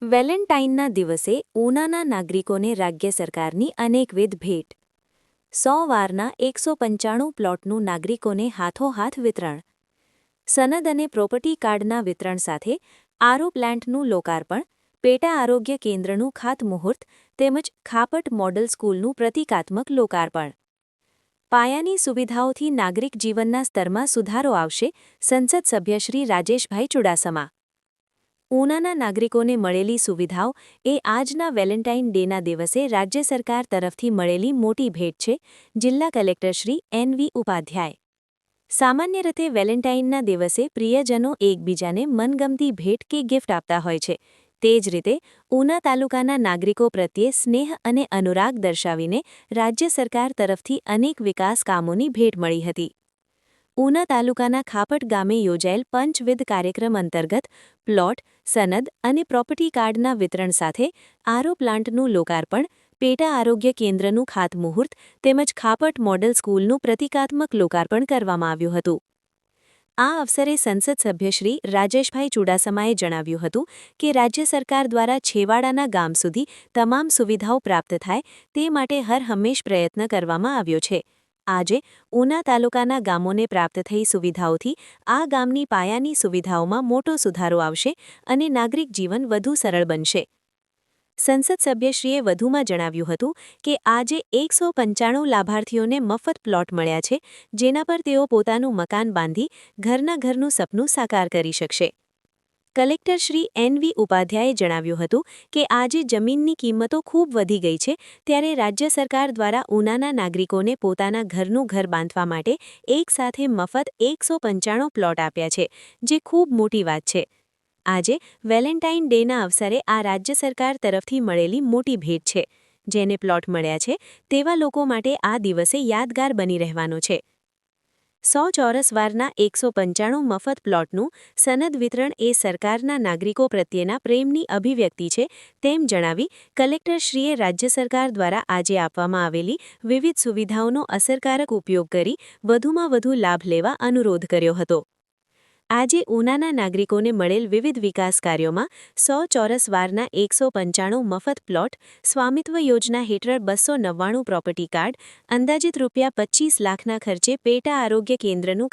વેલેન્ટાઇનના દિવસે ઉનાના નાગરિકોને રાજ્ય સરકારની અનેકવિધ ભેટ 100 વારના 195 પ્લોટનું નાગરિકોને હાથોહાથ વિતરણ સનદ અને પ્રોપર્ટી કાર્ડના વિતરણ સાથે આરો પ્લાન્ટનું લોકાર્પણ પેટા આરોગ્ય કેન્દ્રનું ખાતમુહૂર્ત તેમજ ખાપટ મોડલ સ્કૂલનું પ્રતિકાત્મક લોકાર્પણ પાયાની સુવિધાઓથી નાગરિક જીવનના સ્તરમાં સુધારો આવશે સંસદ સભ્ય શ્રી રાજેશભાઈ ચુડાસમા ઉનાના નાગરિકોને મળેલી સુવિધાઓ એ આજના વેલેન્ટાઇન ડેના દિવસે રાજ્ય સરકાર તરફથી મળેલી મોટી ભેટ છે જિલ્લા કલેક્ટર શ્રી એન.વી. ઉપાધ્યાય સામાન્ય રીતે વેલેન્ટાઇનના દિવસે પ્રિયજનો એકબીજાને મનગમતી ભેટ કે ગિફ્ટ આપતા હોય છે તે જ રીતે ઉના તાલુકાના નાગરિકો પ્રત્યે સ્નેહ અને અનુરાગ દર્શાવીને રાજ્ય સરકાર તરફથી અનેક વિકાસ કામોની ભેટ મળી હતી ઉના તાલુકાના ખાપટ ગામે યોજાયેલ પંચવિધ કાર્યક્રમ અંતર્ગત પ્લોટ સનદ અને પ્રોપર્ટી કાર્ડના વિતરણ સાથે આરો પ્લાન્ટનું લોકાર્પણ પેટા આરોગ્ય કેન્દ્રનું ખાતમુહૂર્ત તેમજ ખાપટ મોડલ સ્કૂલનું પ્રતિકાત્મક લોકાર્પણ કરવામાં આવ્યું હતું આ અવસરે સંસદ સભ્ય શ્રી રાજેશભાઈ ચુડાસમાએ જણાવ્યું હતું કે રાજ્ય સરકાર દ્વારા છેવાડાના ગામ સુધી તમામ સુવિધાઓ પ્રાપ્ત થાય તે માટે હરહંમેશ પ્રયત્ન કરવામાં આવ્યો છે આજે ઉના તાલુકાના ગામોને પ્રાપ્ત થઈ સુવિધાઓથી આ ગામની પાયાની સુવિધાઓમાં મોટો સુધારો આવશે અને નાગરિક જીવન વધુ સરળ બનશે સંસદ સભ્યશ્રીએ વધુમાં જણાવ્યું હતું કે આજે 195 લાભાર્થીઓને મફત પ્લોટ મળ્યા છે જેના પર તેઓ પોતાનું મકાન બાંધી ઘરનું સપનું સાકાર કરી શકશે કલેક્ટર શ્રી એન.વી. ઉપાધ્યાયે જણાવ્યું હતું કે આજે જમીનની કિંમતો ખૂબ વધી ગઈ છે ત્યારે રાજ્ય સરકાર દ્વારા ઉનાના નાગરિકોને પોતાના ઘર બાંધવા માટે એકસાથે મફત 195 પ્લોટ આપ્યા છે જે ખૂબ મોટી વાત છે આજે વેલેન્ટાઇન ડેના અવસરે આ રાજ્ય સરકાર તરફથી મળેલી મોટી ભેટ છે જેને પ્લોટ મળ્યા છે તેવા લોકો માટે આ દિવસે યાદગાર બની રહેવાનો છે 100 ચોરસ વારના 195 મફત પ્લોટનું સનદ વિતરણ એ સરકારના નાગરિકો પ્રત્યેના પ્રેમની અભિવ્યક્તિ છે તેમ જણાવી કલેક્ટરશ્રીએ રાજ્ય સરકાર દ્વારા આજે આપવામાં આવેલી વિવિધ સુવિધાઓનો અસરકારક ઉપયોગ કરી વધુમાં વધુ લાભ લેવા અનુરોધ કર્યો હતો આજે ઉનાના નાગરિકોને મળેલ વિવિધ વિકાસ કાર્યોમાં 100 ચોરસ વારના 195 મફત પ્લોટ સ્વામિત્વ યોજના હેઠળ 299 પ્રોપર્ટી કાર્ડ અંદાજિત રૂપિયા 25 લાખના ખર્ચે પેટા આરોગ્ય કેન્દ્રનું